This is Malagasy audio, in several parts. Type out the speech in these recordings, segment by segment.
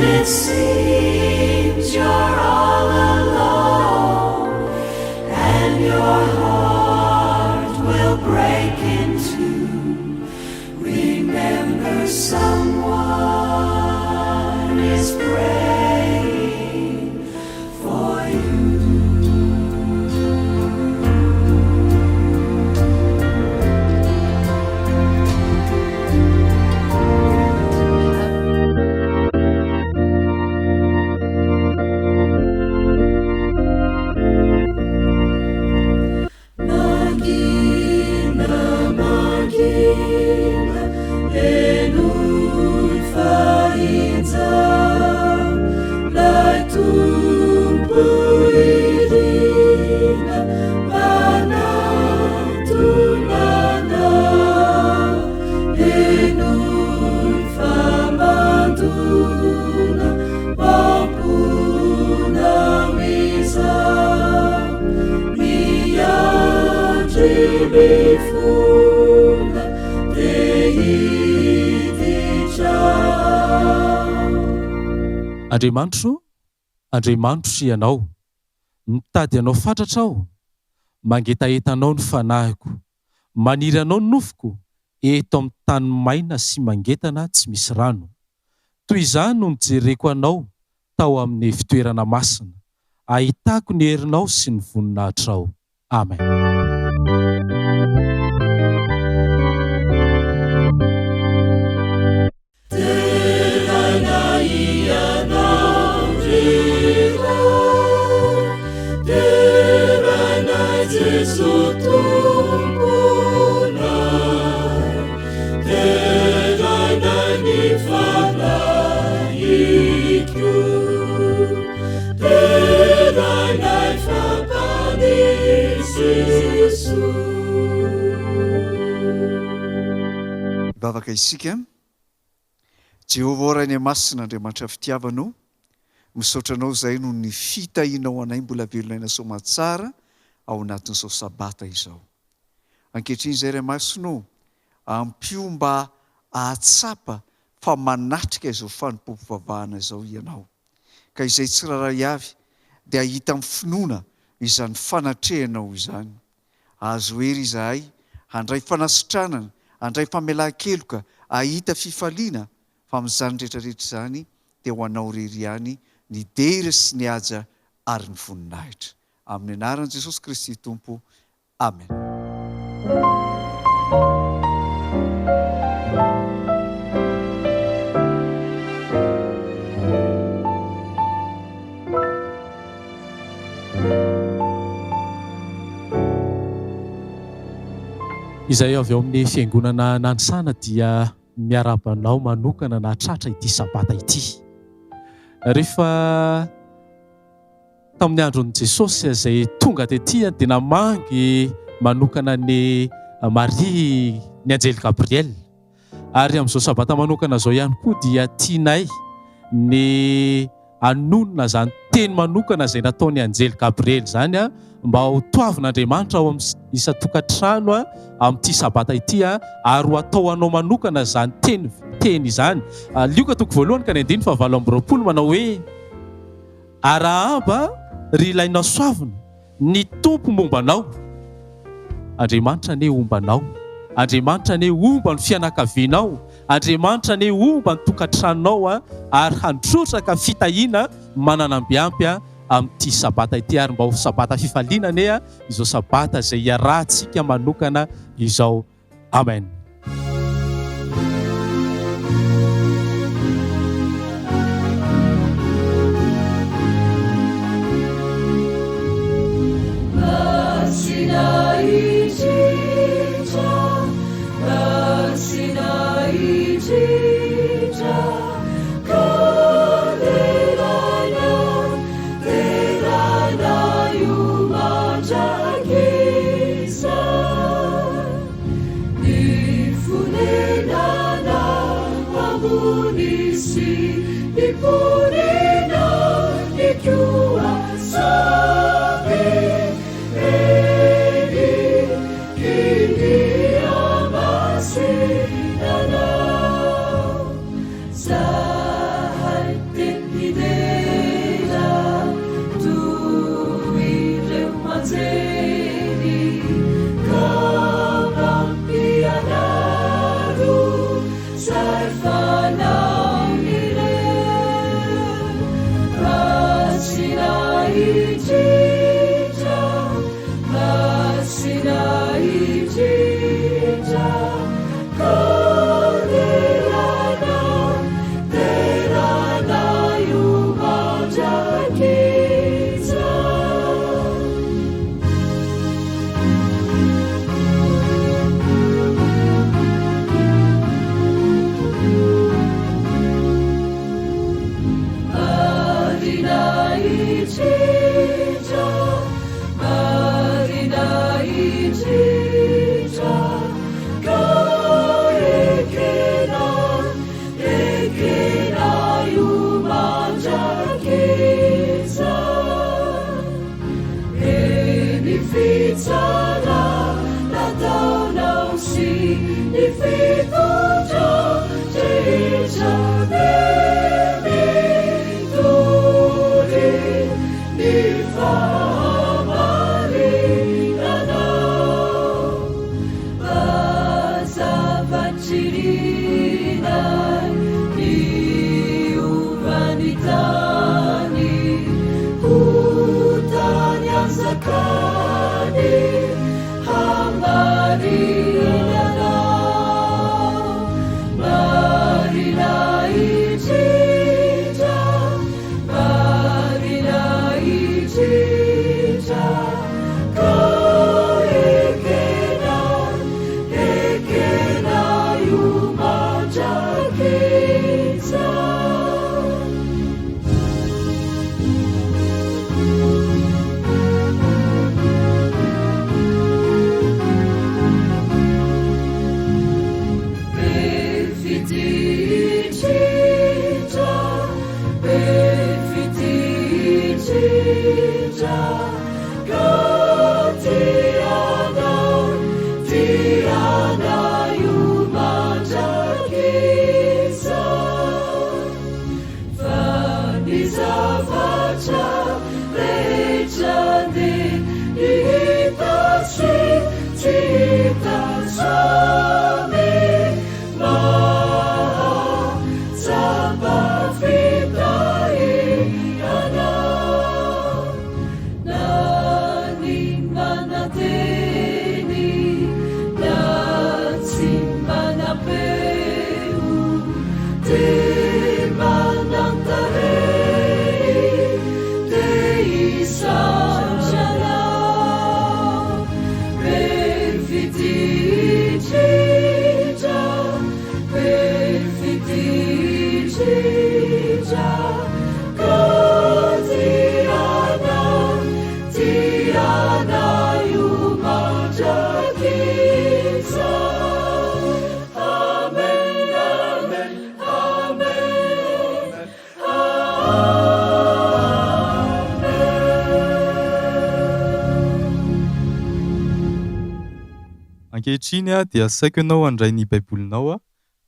it seems you're all alone, and your heart will break in two, remember someone is praying for you. Andriamanitro ianao, mitady anao fatratra aho, mangetaetanao ny fanahiko, maniry anao ny nofoko, eto amin'ny tany maina sy mangetana tsy misy rano. Toy izany no mijereko anao tao amin'ny fitoerana masina, ahitako ny herinao sy ny voninahitrao. Amen. Bavaka isika, Jehovah ray ny masina Andriamanitra fitiavanao, misaotranao izay no ny fitahinao anay mbola velonay soma tsara ao anatin'izao sabata izao. Ankehitriny izay ray masonao, ampio mba ahatsapa fa manatrika izao fanompoampivavahana izao ianao. Ka izay tsiraray avy dia ahita amin'ny finoana izany fanatrehanao izany. Azo hery izahay handray fanasitranana, handray famelan-keloka, ahita fifaliana fa amin'izany rehetrarehetra izany dia ho anao rery ihany ny dera sy ny haja ary ny voninahitra. Amin'ny anaran'i Jesosy Kristy Tompo. Amen. Izay avy ao amin'ny fiangonana Nanisana dia miarabanao manokana na tratra ity sabata ity. Rehefa tamin'ny andron'i Jesosy izay tonga tetỳ dia namangy manokana ny Maria ny anjely Gabriel. Ary amin'izao sabata manokana izao ihany koa dia tianay ny anonona izany teny manokana izay nataon'ny anjely Gabriel izany mba ho toavin'Andriamanitra ao amin'ny isa-tokantrano amin'ity sabata ity ary ho atao anao manokana izany teny izany. Lioka toko voalohany ka ny 9:20 manao hoe arahaba ry ilainao soavina ny tompo mombanao. Andriamanitra ane ombanao, Andriamanitra ane omba ny fianakavianao, Andriamanitra ane omba ny tokantranonao ary handrotraka fitahiana mananambiampy amin'ity sabata ity ary mba ho sabata fifaliana ane izao sabata izay iarahantsika manokana izao. Amen. Ni Ankehitriny dia saiko ianao handray ny baibolinao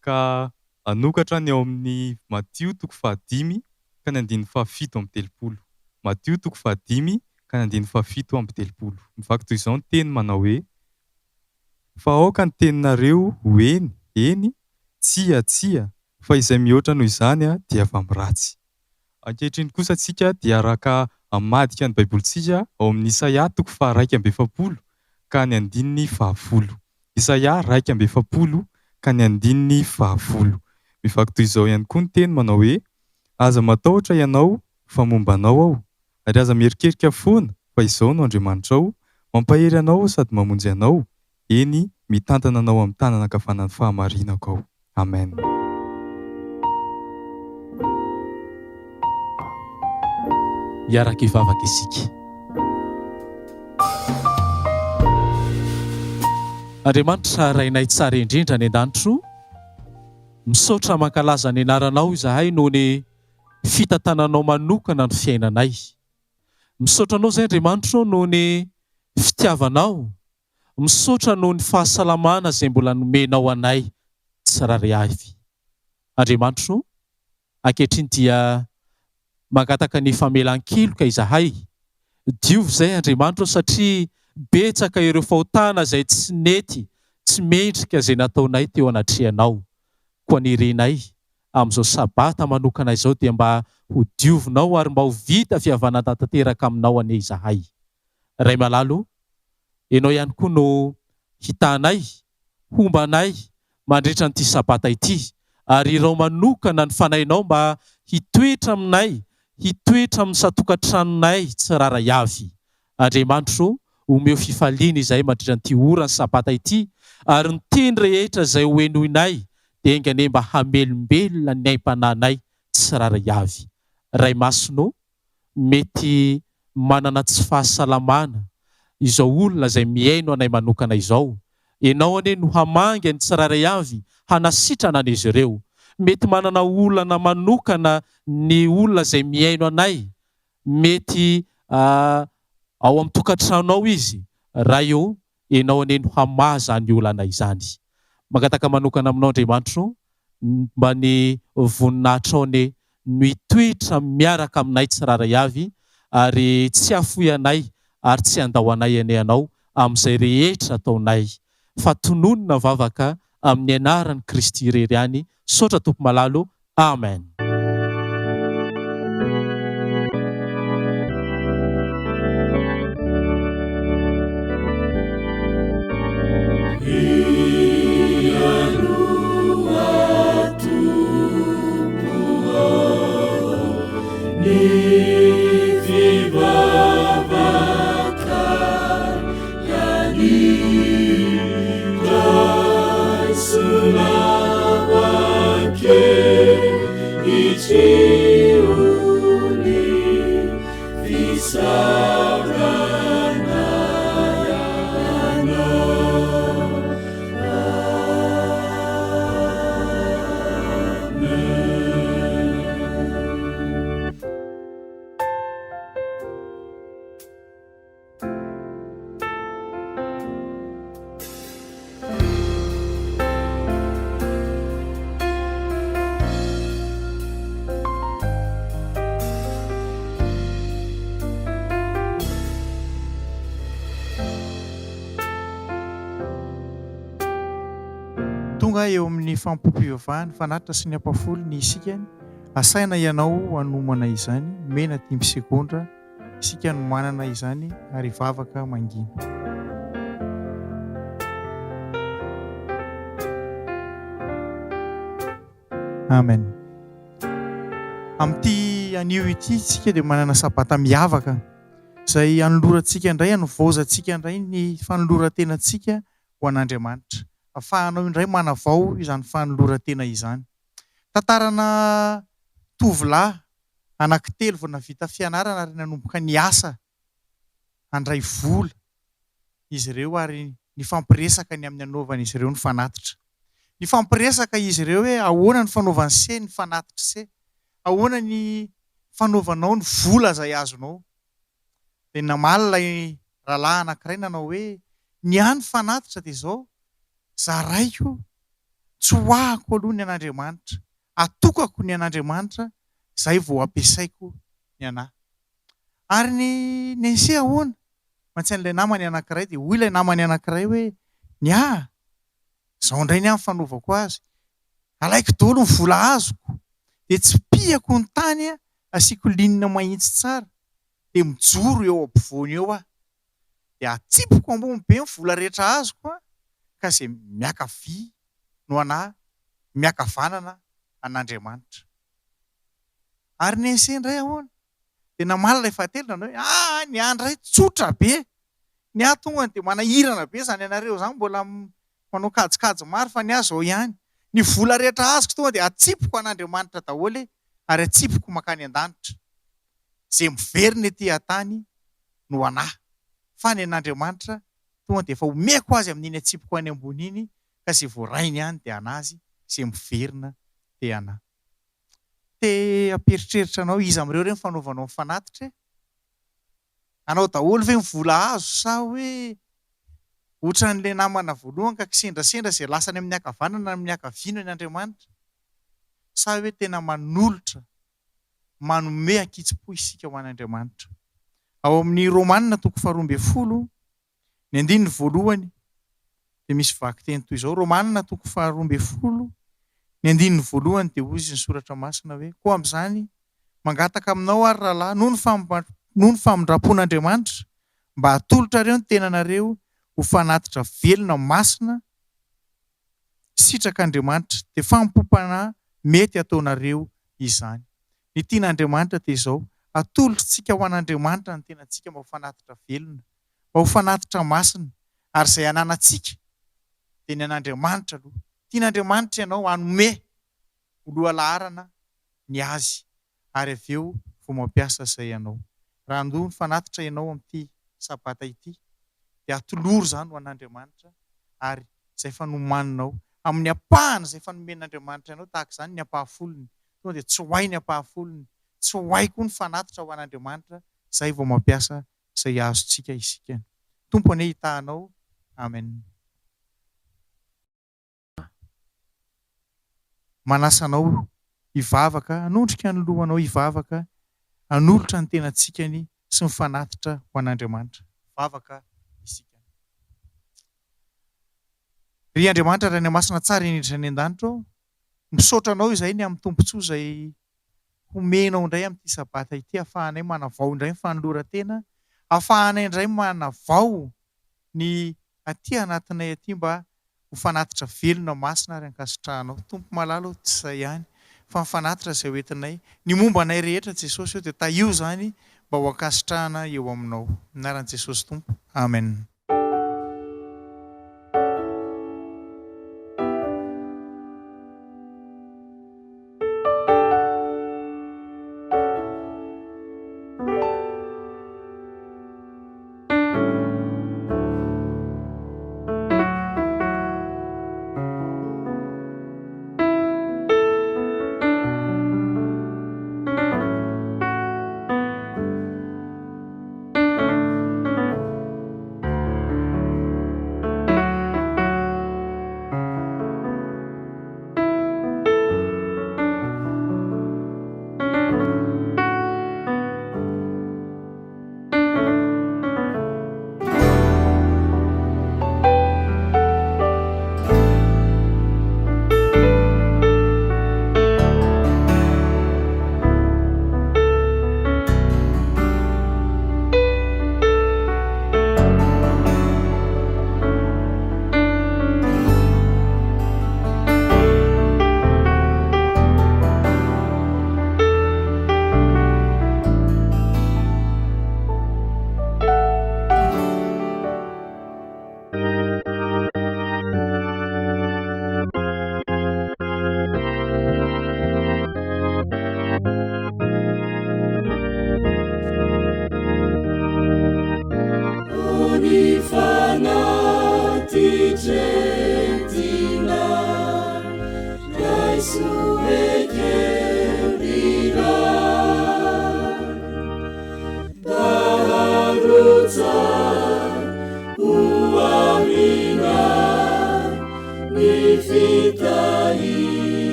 ka anokatra ny ao amin'ny Matio 5 ka ny 7:telopolo. Matio 5 ka ny 7:telopolo. Mivaky toy izao ny teny manao hoe: fa aoka ny teninareo eny, eny, tsia, fa izay mihoatra noho izany dia efa miratsy. Ankehitriny kosa tsika dia araka amadika ny baibolintsika ao amin'ny Isaia 2:20 ka ny 9:20. Isaia 2:20 ka ny 9:20. Mivaky toy izao ihany koa ny teny manao hoe: aza matahotra ianao fa momba anao aho, ary aza mierikerika foana fa izao no Andriamanitra ao, mampahery anao sady mamonjy anao, eny mitantana anao amin'ny tanana ankavanan'ny fahamarinako ao. Amen. Iaraka ivavaka isika. Andriamanitra rainay tsara indrindra ny an-danitro, misaotra mankalaza ny anaranao izahay noho ny fitantananao manokana ny fiainanay. Misaotra anao izay Andriamanitra noho ny fitiavanao, misaotra noho ny fahasalamana izay mbola nomenao anay tsirairay avy. Andriamanitra, ankehitriny dia mangataka ny famelan-keloka izahay. Diovy izay Andriamanitra satria betsaka ireo fahotana izay tsy nety, tsy mendrika izay nataonay teo anatrehanao. Koa ny renay amin'izao sabata manokana izao dia mba ho diovinao ary mba ho vita fihavanana tanteraka aminao ane izahay. Ray malalo, ianao ihany koa no hitanay, hombanay mandritra n'ity sabata ity, ary irao manokana ny fanahinao mba hitoetra aminay, hitoetra amin'ny satokantranonay tsiraray avy. Andriamanitra, omeo fifaliana izay mandritra n'ity ora ny sabata ity, ary ny teny rehetra izay hoenoinay dia engane mba hamelombelona ny aim-pananay tsiraray avy. Ray masino, mety manana tsy fahasalamana izao olona izay miaino anay manokana izao. Ianao ane no hamangy ny tsiraray avy hanasitrana an'izy ireo. Mety manana olana manokana ny olona izay miaino anay. Mety ao amin'ny tokantranonao izy. Raha eo, ianao ane no hamaza ny olana izany. Magataka manokana aminao Andriamanitra, mba ny voninahitra ao ane no hitoetra miaraka aminay tsiraray avy, ary tsy hafoy anay ary tsy handao anay ane anao amin'izay rehetra ataonay. Fa tononona vavaka amin'ny anaran'i Kristy irery ihany. Saotra Tompo malalo. Amen. Tonga eo amin'ny fanompoampivavahana fanatitra sy ny ampafolo ny isika asaina ianao hanomana izany mena 5 sekondra isika no manana izany ary vavaka mangina. Amen. Amin'ity anio ity isika dia manana sabata miavaka izay anolorantsika indray, anovaozantsika indray ny fanoloran-tenantsika ho an'Andriamanitra. Ahafahanao indray manavao izany fanoloran-tena izany. Tantarana tovolahy anankitelo vao navita fianarana ary nanomboka niasa handray vola izy ireo ary nifampiresaka ny amin'ny anaovan'izy ireo ny fanatitra. Nifampiresaka izy ireo hoe ahoana ny fanaovany se ny fanatitra se, ahoana ny fanaovanao ny vola izay azonao. Dia namaly ilay rahalahy anankiray nanao hoe ny any fanatitra dia izao, zaraiko tsy hoahako aloha ny an'Andriamanitra, atokako ny an'Andriamanitra, izay vao ampiasaiko ny anahy. Ary ny ese ahoana? Mantsy an'ilay namany anankiray dia hoy ilay namany anankiray hoe izao indray ny amin'ny fanaovako azy, alaiko daholo ny vola azoko dia tsy pihako ny tany asiako linina mahitsy tsara dia mijoro eo ampovoany eo aho, dia atsipoko ambony be ny vola rehetra azoko ka izay miakavia no anahy, miakavanana an'Andriamanitra. Ary ny ese indray ahoana? Dia namaly ilay fahatelo nanao hoe ny andray tsotra be, ny ahy tonga dia manahirana be izany ianareo izany, mbola manao kajikajy maro fa ny ahy izao ihany. Ny vola rehetra azoko tonga dia atsipoko an'Andriamanitra daholo ary atsipoko makany an-danitra. Izay miverina ety an-tany no anahy, fa ny an'Andriamanitra tonga dia efa omeko azy amin'iny atsipoko any ambony iny, ka izay voarainy ihany dia anazy izay miverina dia anahy. Te amperitreritra anao iza amin'ireo ireny fanaovanao ny fanatitra e? Anao daholo ve ny vola azo sa hoe ohatran'ilay namana voalohany ka kisendrasendra izay lasany amin'ny akavanana amin'ny akaviana ny Andriamanitra? Sa hoe tena manolotra, manome ankitsi-po isika ho an'Andriamanitra? Ao amin'ny Romanina 12:10 ny 1:1 dia misy vaky teny toy izao. Romanina 12:10 ny 1:1 dia hoy izy ny soratra masina hoe koa amin'izany mangataka aminao ary rahalahy noho ny famindrapon'Andriamanitra mba hatolotra ireo ny tenanareo ho fanatitra velona masina sitrak'Andriamanitra dia fampopana mety ataonareo izany. Ny tian'Andriamanitra dia izao, atolotritsika ho an'Andriamanitra ny tenantsika mba ho fanatitra velona, mba ho fanatitra masina, ary izay ananantsika dia ny an'Andriamanitra aloha. Tian'Andriamanitra ianao hanome ho lohalaharana ny azy ary avy eo vao mampiasa izay ianao. Raha andoha ny fanatitra ianao amin'ity sabata ity dia atoloro izany ho an'Andriamanitra ary izay fanomaninao amin'ny apahana izay fanomen'Andriamanitra ianao tahaka izany ny ampahafolony. Tonga dia tsy hohay ny ampahafolony, tsy hohay koa ny fanatitra ho an'Andriamanitra, izay vao mampiasa izay azontsika isika. Tompo anie hitahanao. Amen. Manasanao hivavaka, hanondrika ny lohanao hivavaka, hanolotra ny tenantsikany sy ny fanatitra ho an'Andriamanitra. Vavaka isika. Ry Andriamanitra, raha ny masina tsara indrindra ny an-danitra, misaotra anao izay ny amin'ny tompontsoa izay homenao indray amin'ity sabata ity, ahafahanay manavao indray ny fanoloran-tena, ahafahanay indray manavao ny aty anatinay aty mba ho fanatitra velona masina ary ankasitrahanao. Tompo malalo tsy izay ihany fa mifanatitra izay hoentinay ny momba anay rehetra Jesosy eo dia taio zany mba ho ankasitrahana eo aminao. Anaran'i Jesosy Tompo. Amen.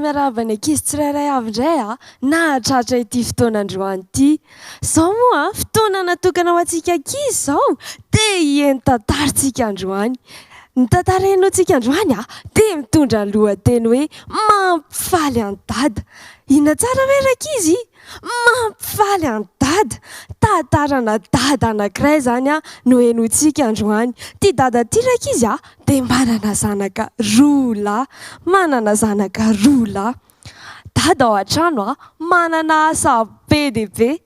Miarabany ankizy tsirairay avy indray nahatratra ity fotoanandroany ity. Zao moa fotoana natokana ho antsika ankizy zao dia hieny tantarantsika androany. Ny tantara henoantsika androany dia mitondra ny lohateny hoe mampifaly an-dada. Inona tsara hoe rankizy? Mampifaly an-dada. Tantarana dada anankiray zany no henoantsika androany. Ty dada ty rankizy dia manana zanaka roa lahy. Manana zanaka roa lahy. Dada ao an-trano manana asa be dia be.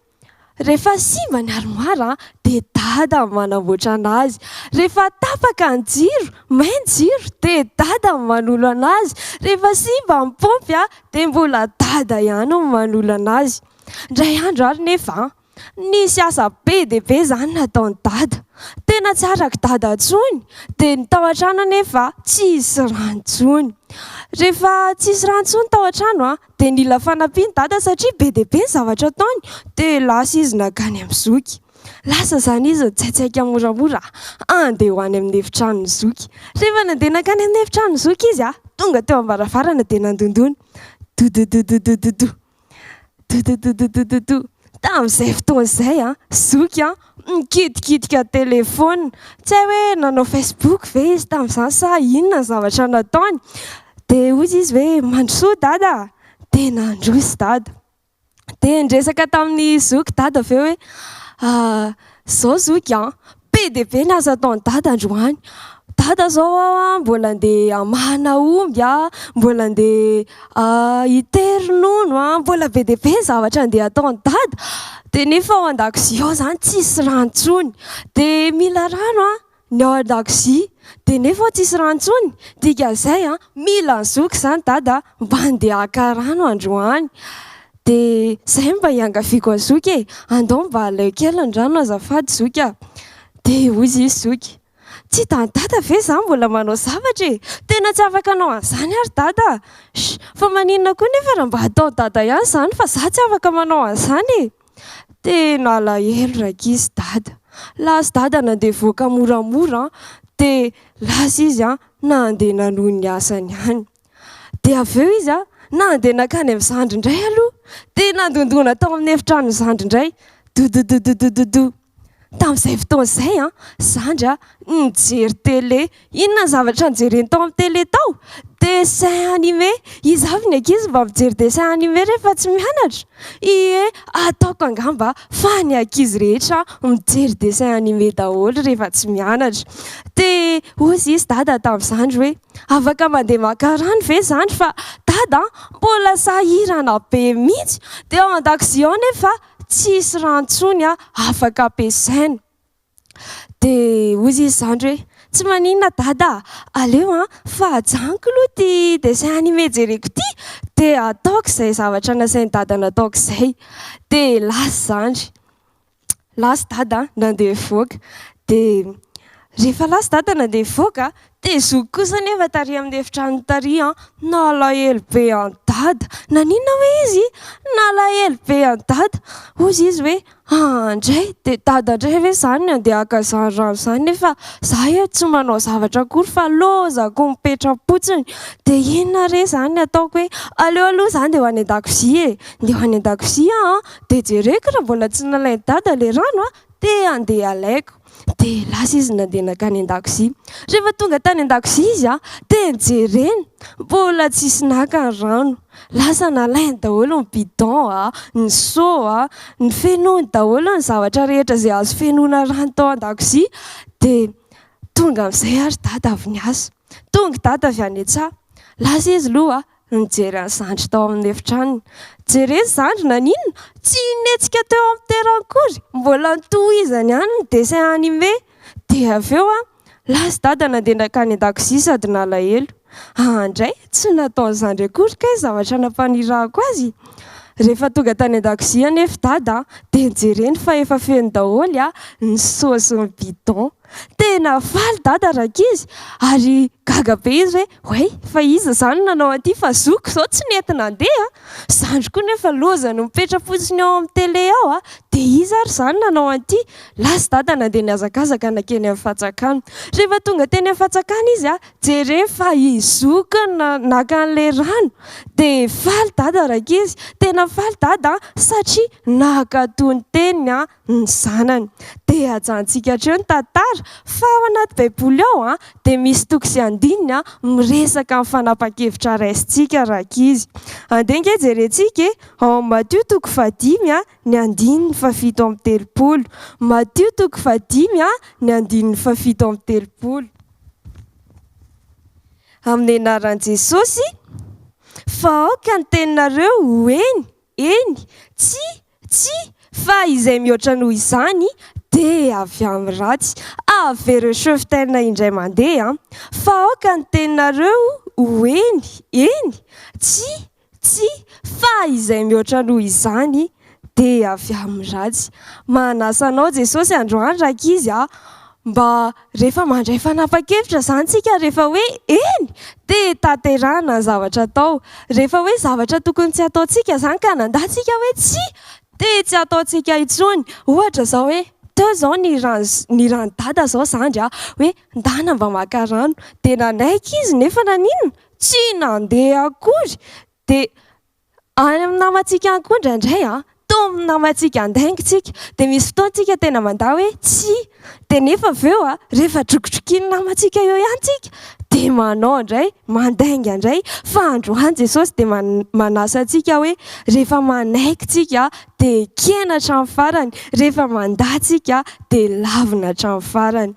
Rehefa simba ny armoara dia dada manamboatra anazy. Rehefa tapaka ny jiro, main jiro dia dada manolo anazy. Rehefa simba ny pompy dia mbola dada ihany no manolo anazy. Indray andro ary nefa nisy asa be dia be zany nataony dada. Tena tsy araka dada intsony dia ny tao an-trano nefa tsisy rano intsony. Rehefa tsisy rano intsony tao an-trano dia nila fanampiany dada satria be dia be ny zavatra ataony dia lasa izy nakany amin'ny zoky. Lasa zany izy tsaitsaika moramora andeha ho any amin'ny efitrano ny zoky. Rehefa nandeha nakany amin'ny efitrano ny zoky izy tonga teo ambaravarana dia nandondony. dododododododo dododododododo. Tamin'izay fotoana izay zoky mikidikitika telefôna, tsy hay hoe nanao Facebook ve izy tamin'izany sa inona zavatra nataony. Dia hoy izy hoe mandrosoa dada, dia nandroso dada. Dia nresaka tamin'ny zoky dada avy eo hoe zao zoky be dia be ny asa ataony dada androany. Dada zao mbola andeha amahana omby mbola andeha hitery ronono mbola be dia be zavatra andeha ataony dada. Dia nefa ao an-dakozia ao zany tsisy ranontsony, dia mila rano ny ao an-dakozia, dia nefa tsisy ranontsony. Dikan'izay mila ny zoky zany dada mba andeha haka rano androany. Dia zay mba hiangaviako ny zoky andao mba aleo kely ny rano azafady zoky Dia hoy izy zoky, tsy hitan'ny dada ve za mbola manao zavatra tena tsy afaka anao an'izany ary dada. Fa maninona koa nefa raha mba atao dada ihany zany fa za tsy afaka manao an'izany Dia nalahelo rakizy dada. Lasa dada nandeha voaka moramora dia lasa izy nandeha nanohy ny asany ihany. Dia avy eo izy nandeha nakany amin'ny zandry indray aloha, dia nandondona tao amin'ny efitrano zandry indray dododododododo. Tamin'izay fotoana izay zandry nijery télé. Inona ny zavatra nijereny tao amin'ny télé tao? Dessin animé. Izy avy ny ankizy mba mijery dessin animé rehefa tsy mianatra. Ataoko angamba fa ny ankizy rehetra mijery dessin animé daholo rehefa tsy mianatra. Dia hoy izy dada tamin'izandry hoe afaka mandeha maka rano ve zandry fa dada mbola sahirana be mihitsy. Dia ao an-dakozia ao nefa tsisy ranontsony afaka ampiasaina. Dia hoy izy zandry hoe tsy maninona dada, aleo fa ajanoko aloha ty dessin animé jereko ty dia ataoko izay zavatra nasainy dada nataoko izay. Dia lasa zandry, lasa dada nandeha voaka. Dia rehefa lasa dada nandeha voaka dia zoky kosa nefa tary amin'ny efitrano tary nalahelo be any dada. Naninona hoe izy nalahelo be any dada? Hoy izy hoe andray dia dada indray hoe izany ny andeha haka izany rano izany nefa za tsy manao zavatra akory fa lozako mipetra-potsiny. Dia inona re izany ny ataoko hoe aleo aloha izany dia ho any an-dakozia dia ho any an-dakozia dia jereko raha mbola tsy nalainy dada ilay rano dia andeha alaiko. Dia lasa izy nandeha nakany an-dakozia. Rehefa tonga tany an-dakozia izy dia nijereny mbola tsisy naka ny rano. Lasa nalainy daholo ny bidon ny seau ny fenoiny daholo ny zavatra rehetra izay azo fenoina rano tao an-dakozia. Dia tonga amin'izay ary dada avy niasa. Tonga dada avy any an-tsaha. Lasa izy aloha nijery any zandry tao amin'ny efitrano. Jereny zandry naninona tsy netsika teo amin'ny terany kory, mbola nitohizany ihany ny dessin animé. Dia avy eo lasa dada nandeha nakany an-dakozia sady nalahelo. Andray tsy nataony zandry akory kay zavatra nampanirahako azy. Rehefa tonga tany an-dakozia nefa dada dia nijereny fa efa feno daholo ny saosy ny bidon. Tena faly dada rakizy ary gaga be izy hoe fa iza zany nanao an'ity fa zoky zao tsy nety nandeha. Zandry koa nefa lozany mipetra-potsiny ao amin'ny télé ao dia iza ary zany nanao an'ity. Lasa dada nandeha niazakazaka nakeny amin'ny fatsakana. Rehefa tonga teny amin'ny fatsakana izy jereny fa izoky naka an'ilay rano. Dia faly dada rakizy, tena faly dada satria nakatoy ny teniny ny zanany. Dia ajantsika hatreo ny tantara fa ao anaty baiboly ao dia misy toko sy andininy miresaka amin'ny fanapa-kevitra raisintsika rakizy. Andeha nge jerentsika ao amin'ny Matthieu toko 5 ny andininy 7-30. Matthieu toko 5 ny andininy 7-30. Amin'ny anaran'i Jesosy, fa aoka ny teninareo eny, tsy, fa izay mihoatra noho izany dia avy amin'ny ratsy. Avereo cheftaine indray mandeha. Fa aoka ny teninareo eny, tsy, fa izay mihoatra noho izany dia avy amin'ny ratsy. Manasa anao Jesosy androany rakizy mba rehefa mandray fanapa-kevitra zany tsika rehefa hoe eny dia tanterahana ny zavatra atao. Rehefa hoe zavatra tokony tsy ataontsika zany ka nandatsika hoe tsy dia tsy ataontsika intsony. Ohatra zao hoe teo zao ny rano dada zao zandry hoe ndana mba maka rano dia nanaiky izy nefa naninona tsy nandeha akory. Dia Any amin'ny namantsika any koa indraindray tao amin'ny namantsika andaingitsika dia misy fotoantsika tena mandà hoe tsy dia nefa avy eo rehefa drokodrokiny namantsika eo ihany tsika dia manao indray mandainga indray fa androany Jesosy dia manasa antsika hoe rehefa manaiky tsika dia kena hatramin'ny farany, rehefa mandatsika dia lavina hatramin'ny farany.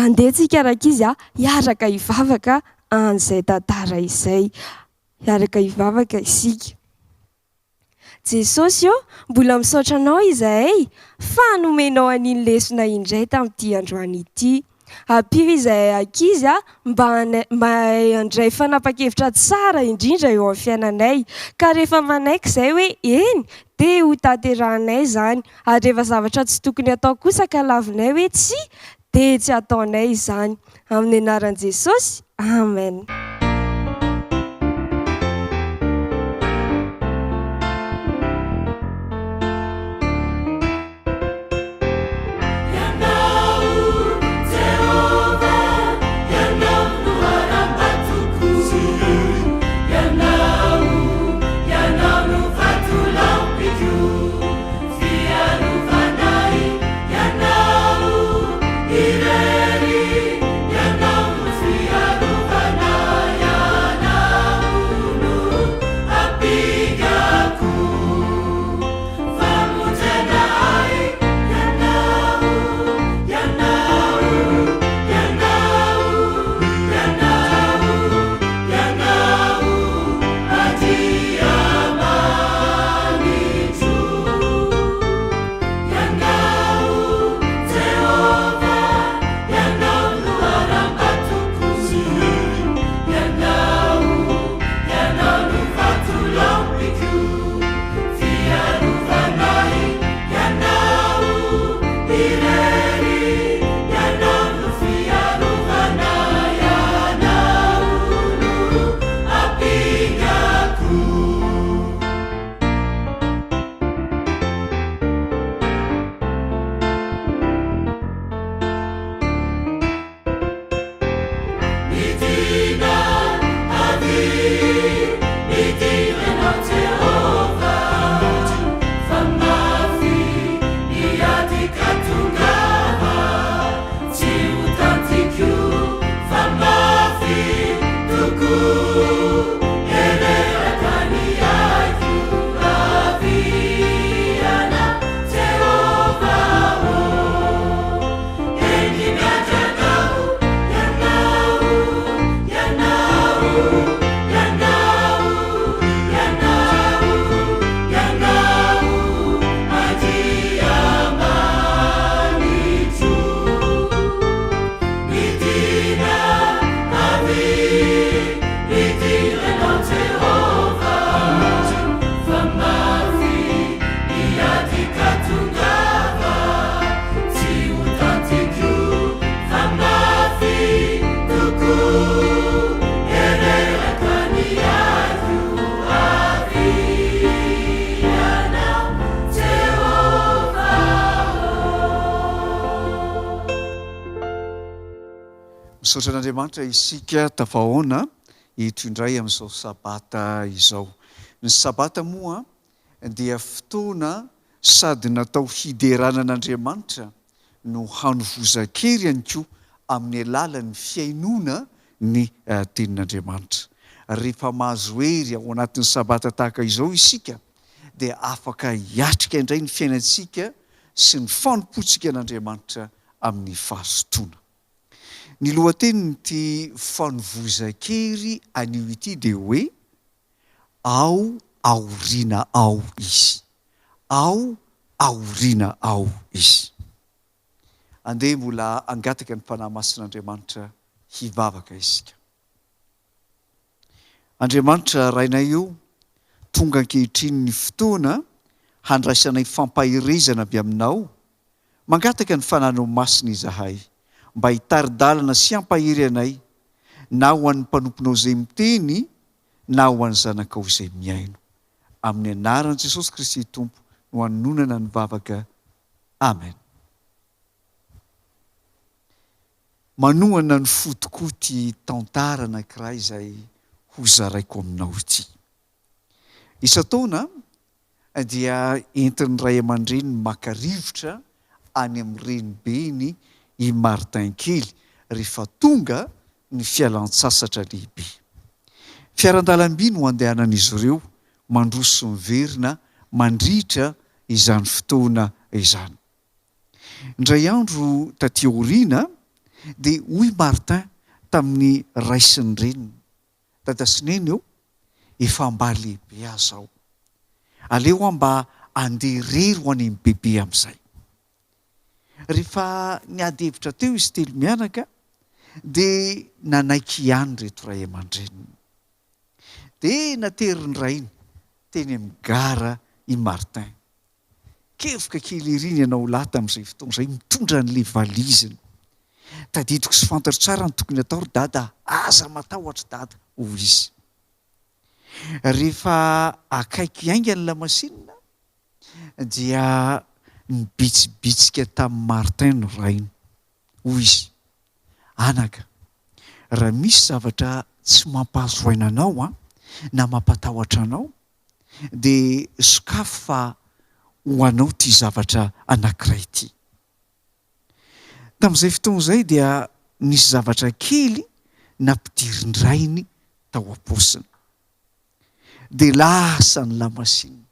Andehantsika araka izy hiaraka hivavaka an'izay tantara izay, hiaraka hivavaka isika. Jesosy mbola misaotra anao izahay fa nomenao an'iny lesona indray tamin'ity androany ity. Apiro izahay ankizy mba handray fanapa-kevitra tsara indrindra eo amin'ny fiainanay. Ka rehefa manaiky izay hoe eny dia ho tanterahanay izany. Ary rehefa zavatra tsy tokony atao kosa ka lavinay hoe tsy dia tsy ataonay izany. Amin'ny anaran'i Jesosy, amen. Misaotra an'Andriamanitra isika tafahoana eto indray amin'izao sabata izao. Ny sabata moa dia fotoana sady natao hideranan'Andriamanitra no hanovozan-kery ihany koa amin'ny alalan'ny fiainoana ny tenin'Andriamanitra. Rehefa mahazo hery ao anatin'ny sabata tahaka izao isika dia afaka hiatrika indray ny fiainantsika sy ny fanompotsika an'Andriamanitra amin'ny fahasotoana. Ny lohatenin'ity fanovozan-kery anio ity dia hoe ao aoriana ao izy. Ao aoriana ao izy. Andeha mbola angataka ny fanahy masin'Andriamanitra hivavaka isika. Andriamanitra rainay io, tonga ankehitriny ny fotoana handraisanay fampahirezana avy aminao, mangataka ny fananao masina izahay, mba hitaridalana sy hampahery anay, na ho an'ny mpanomponao izay miteny, na ho an'ny zanakao izay miaino. Amin'ny anaran'i Jesosy Kristy Tompo no hanonana ny vavaka. Amen. Manohana ny fotokoty tantara anankiray izay ho zaraiko aminao ity. Isan-taona dia entin'ny ray aman-dreny maka-rivotra any amin'ny renibeny i Martin kely rehefa tonga ny fialan-tsasatra lehibe. Fiaran-dalam-by no andehanan'izy ireo mandroso miverina mandritra izany fotoana izany. Indray andro taty aoriana dia hoy Martin tamin'ny raisiny reniny, dadasineny eo, efa mba lehibe aza aho, aleo aho mba andeha irery ho any amin'ny bebe amin'izay. Rehefa niady hevitra teo izy telo mianaka dia nanaiky ihany reto ray aman-dreniny. Dia nateriny rainy teny amin'ny gara i Martin. Kevoka kely iriny ianao lahy tamin'izay fotoana izay mitondra an'ilay valiziny. Tadidiko sy fantatra tsara ny tokony atao ry dada, aza matahotra dada, hoy izy. Rehefa akaiky aingany lamasinina dia nibitsibitsika tamin'ny Martin no rainy. Hoy izy, anaka, raha misy zavatra tsy mampahazo aina anao na mampatahotra anao dia sokafo fa ho anao ty zavatra anankiray ity. Tamin'izay fotoana izay dia nisy zavatra kely nampidirin-drainy tao am-paosiny. Dia lasa ny lamasinina.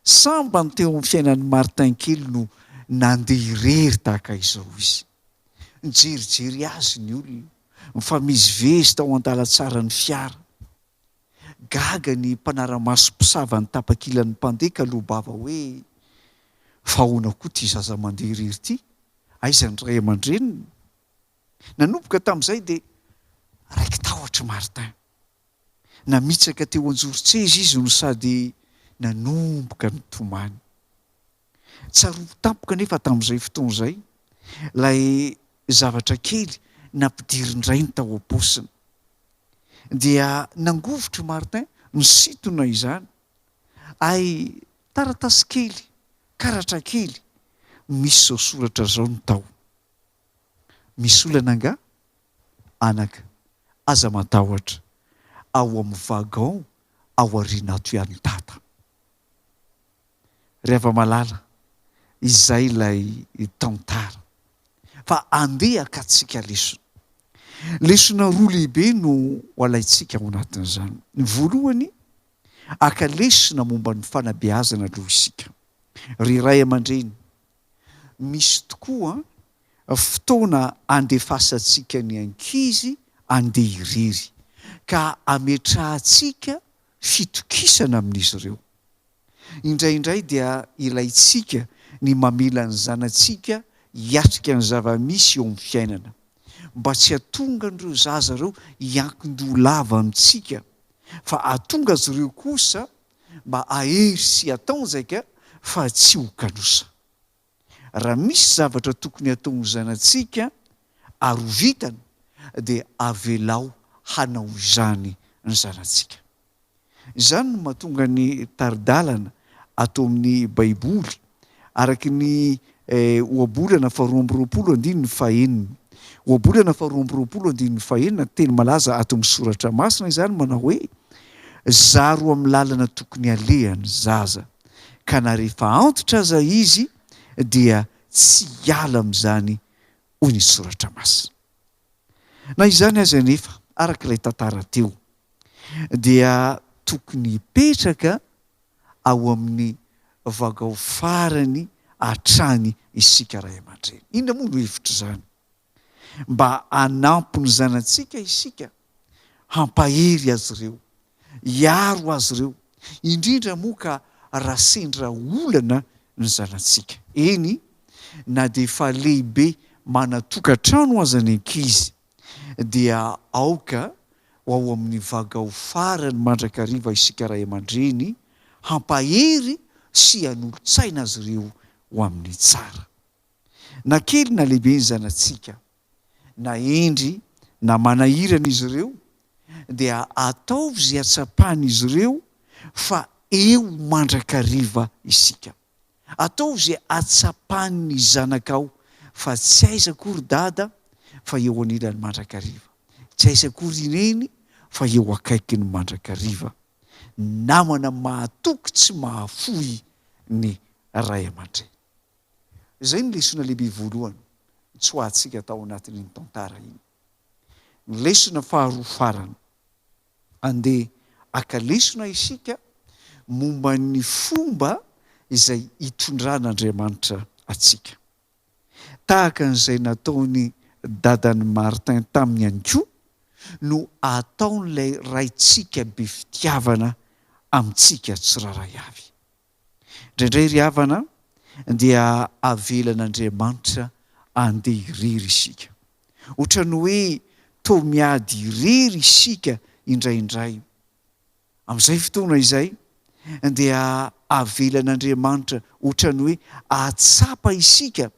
Samba ny teo amin'ny fiainan'ny Martin kely no nandeha irery tahaka izao izy. Nijerijery azy ny olona, mifamizivezy tao an-dalantsara ny fiara. Gaga ny mpanara-maso mpisava ny tapakilan'ny mpandeha ka lobava hoe fa ahoana koa ty zaza mandeha irery ty? Aiza ny ray aman-dreniny? Nanomboka tamin'izay dia raiky tahotra Martin. Namitsaka teo anjoron-tseza izy no sady nanomboka ny tomany. Tsaroa tampoka nefa tamin'izay fotoana izay ilay zavatra kely nampidirin-drainy tao am-paosiny. Dia nangovitra Martin misintona izany. Ay taratasy kely, karatra kely, misy zao soratra zao ny tao. Misy olana anga? Anaka, aza matahotra, ao amin'ny vagon ao aoriana ato ihany tata. Rehefa malala, izay ilay tantara. Fa andeha akatsika lesona. Lesona roa lehibe no ho alaitsika ao anatin'izany. Ny voalohany, aka lesona momba ny fanabeazana aloha isika. Ry ray aman-dreny, misy tokoa fotoana andefasantsika ny ankizy andeha irery ka ametrahantsika fitokisana amin'izy ireo. Indraindray dia ilaitsika ny mamela ny zanatsika hiatrika ny zava-misy eo amin'ny fiainana mba tsy hatonga an'ireo zaza ireo hiankin-doha lava amintsika fa hatonga azy ireo kosa mba ahery sy ataonjaika fa tsy ho kanosa. Raha misy zavatra tokony ataon'ny zanatsika ary ho vitany dia avelao hanao izany ny zanatsika. Izany no mahatonga ny taridalana atao amin'ny baiboly araky ny ohabolana 2:24 ohabolana 2:24 teny malaza ato amin'ny soratra masina izany manao hoe zaro amin'ny lalana tokony alehany zaza ka na rehefa antotra aza izy dia tsy hiala amin'izany hoy ny soratra masina. Na izany aza nefa arak'ilay tantara teo dia tokony hipetraka ao amin'ny vagao farany hatrany isika ray aman-dreny. Inona moa no hevitra izany? Mba hanampy ny zanatsika isika, hampahery azy ireo, hiaro azy ireo, indrindra moa ka raha sendra olana ny zanatsika. Eny, na dia efa lehibe manatokantrano aza ny ankizy dia aoka ho ao amin'ny vagao farany mandrakariva isika ray aman-dreny hampahery sy hanolo-tsaina azy ireo ho amin'ny tsara. Na kely na lehibe ny zanatsika, na endry na manahirana izy ireo dia ataovy izay hatsapany izy ireo fa eo mandrakariva isika. Ataovy izay hatsapan'ny zanakao fa tsy aiza akory dada fa eo anilany mandrakariva, tsy aiza akory neny fa eo akaiky ny mandrakariva. namana mahatoky tsy mahafoy ny ray aman-dreny. Zay ny lesona lehibe voalohany tsy ho antsika tao anatin'iny tantara iny. Ny lesona faharoa farany andeha akalesona isika momba ny fomba izay hitondran'Andriamanitra atsika. Tahaka an'izay nataony dadany Martin taminy ihany koa no ataon'ilay raitsika be fitiavana amintsika tsiraray avy. Indraindray ry havana dia avelan'Andriamanitra andeha irery isika. Ohatrany hoe toa miady irery isika indraindray. Amin'izay fotoana izay dia avelan'Andriamanitra ohatrany hoe ahatsapa isika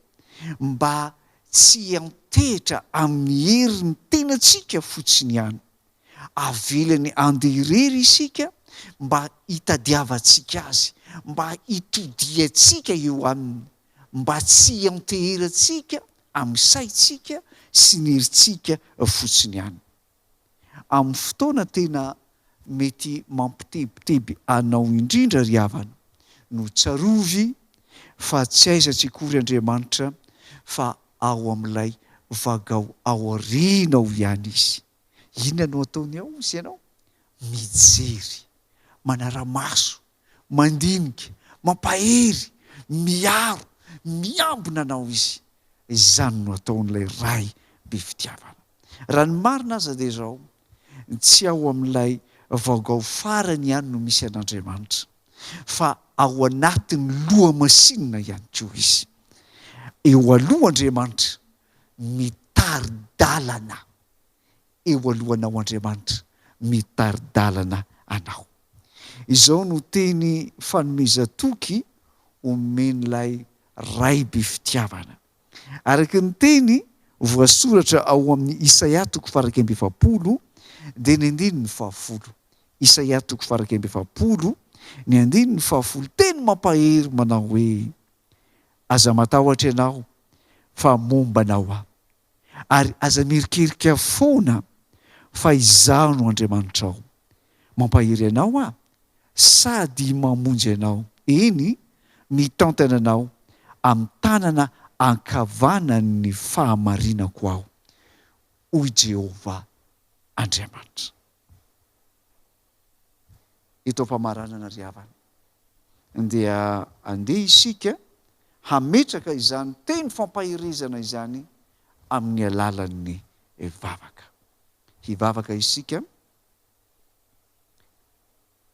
mba tsy antehitra amin'ny herin'ny tenantsika fotsiny ihany. Avelany andeha irery isika mba hitadiavantsika azy, mba hitodiantsika eo aminy, mba tsy anteheratsika amin'ny saitsika sy ny herintsika fotsiny ihany. Amin'ny fotoana tena mety mampitebiteby anao indrindra ry havana no tsarovy fa tsy aiza tsikory Andriamanitra fa ao amin'ilay vagao aorianao ihany izy. Inona no ataony ao izy ianao? Mijery, manara-maso, mandinika, mampahery, miaro, miambina anao izy. Izany no ataon'ilay ray be fitiavana. Raha ny marina aza dia izao, tsy ao amin'ilay vagao farany ihany no misy an'Andriamanitra, fa ao anatin'ny loha masinina ihany koa izy. Eo aloha Andriamanitra mitari-dalana. Eo alohanao Andriamanitra mitari-dalana anao. Izao no teny fanomezan-toky omen'ilay ray be fitiavana. Araka ny teny voasoratra ao amin'ny Isaia 40:20 dia ny 10:10. Isaia 40:20, ny 10:10, teny mampahery manao hoe: aza matahotra ianao fa momba anao aho, ary aza mirikerika foana fa izaho no Andriamanitra ao. Mampahery anao aho sady mamonjy anao, eny mitantana anao amin'ny tanana ankavanan'ny fahamarinako aho, hoy Jehova Andriamanitra. Eto am-pamaranana ry havana dia andeha isika hametraka izany teny fampaherezana izany amin'ny alalan'ny vavaka. Hivavaka isika.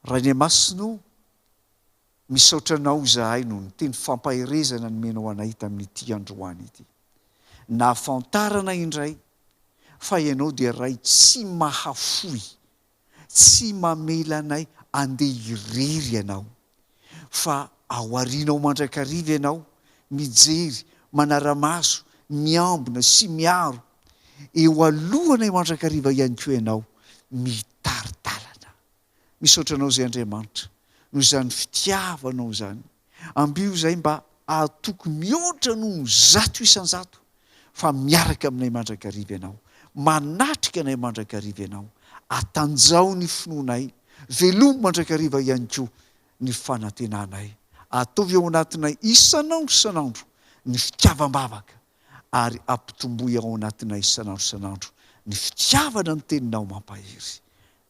Raha ny masino misaotra anao zahay no ny teny fampaherezana nomenao anay tamin'ity androany ity. Nahafantarana indray fa ianao dia ray tsy mahafoy, tsy mamela anay andeha irery ianao, fa ao aorianao mandrakariva ianao, mijery, manara-maso, miambina sy miaro. Eo alohanay mandrakariva ihany koa ianao, mitari-dalana. Misaotra anao izay Andriamanitra, noho izany fitiavanao izany. Ambio izay mba ahatoky mihoatra no 100 isan-jato, fa miaraka aminay mandrakariva ianao, manatrika anay mandrakariva ianao, atanjao ny finoanay, velomy mandrakariva ihany koa ny fanantenanay. Ataovy ao anatinay isanandro ny fitiavam-bavaka, ary ampitomboy ao anatinay isanandro ny fitiavana ny teninao mampahery.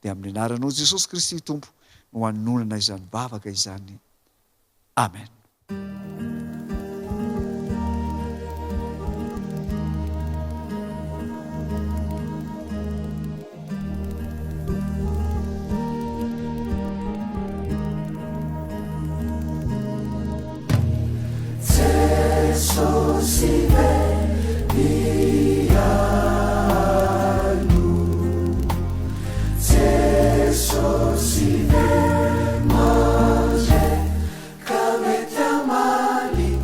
Dia amin'ny anaranao Jesosy Kristy Tompo no hanonana izany bavaka izany. Amen. Come et amali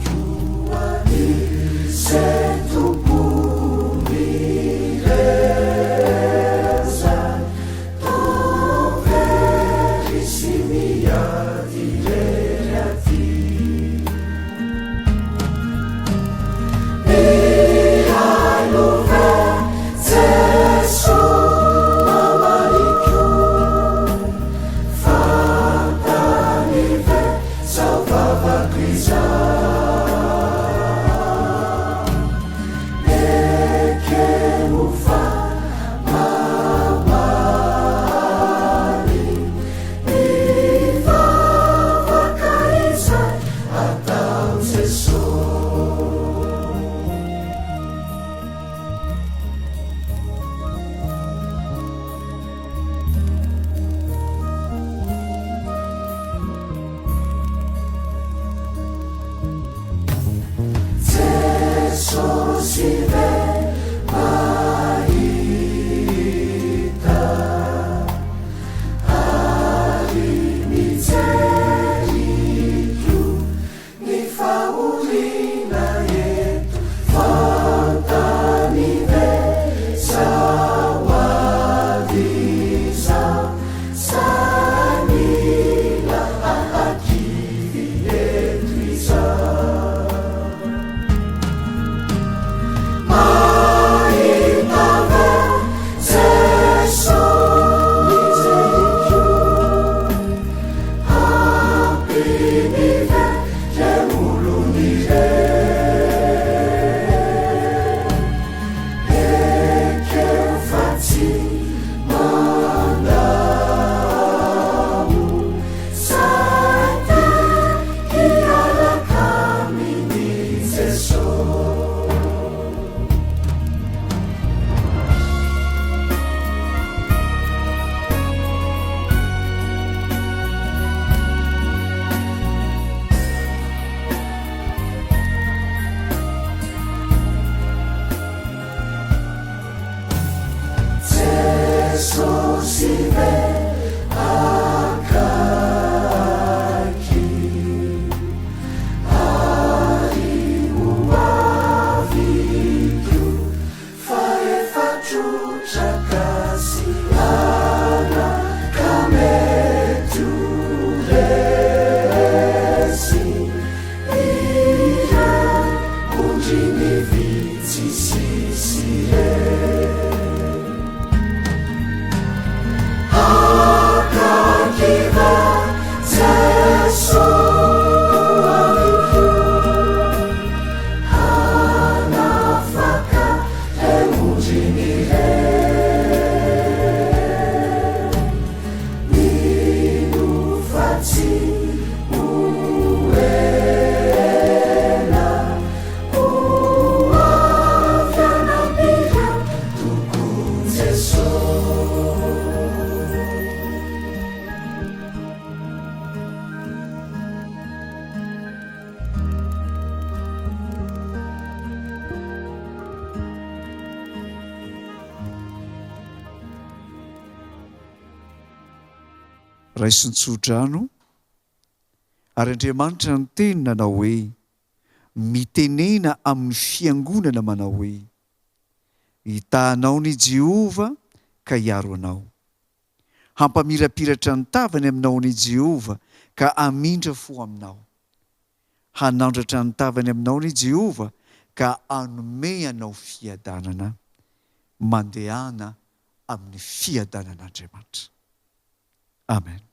raisintsodrano ary Andriamanitra ny teny nanao hoe mitenena amin'ny fiangonana manao hoe hitahanao ny Jehova ka hiaro anao, hampamirapiratra ny tavany aminao ny Jehova ka hamindra fo aminao, hanandratra ny tavany aminao ny Jehova ka hanome anao fiadanana, mandehana amin'ny fiadanan'Andriamanitra. Amen.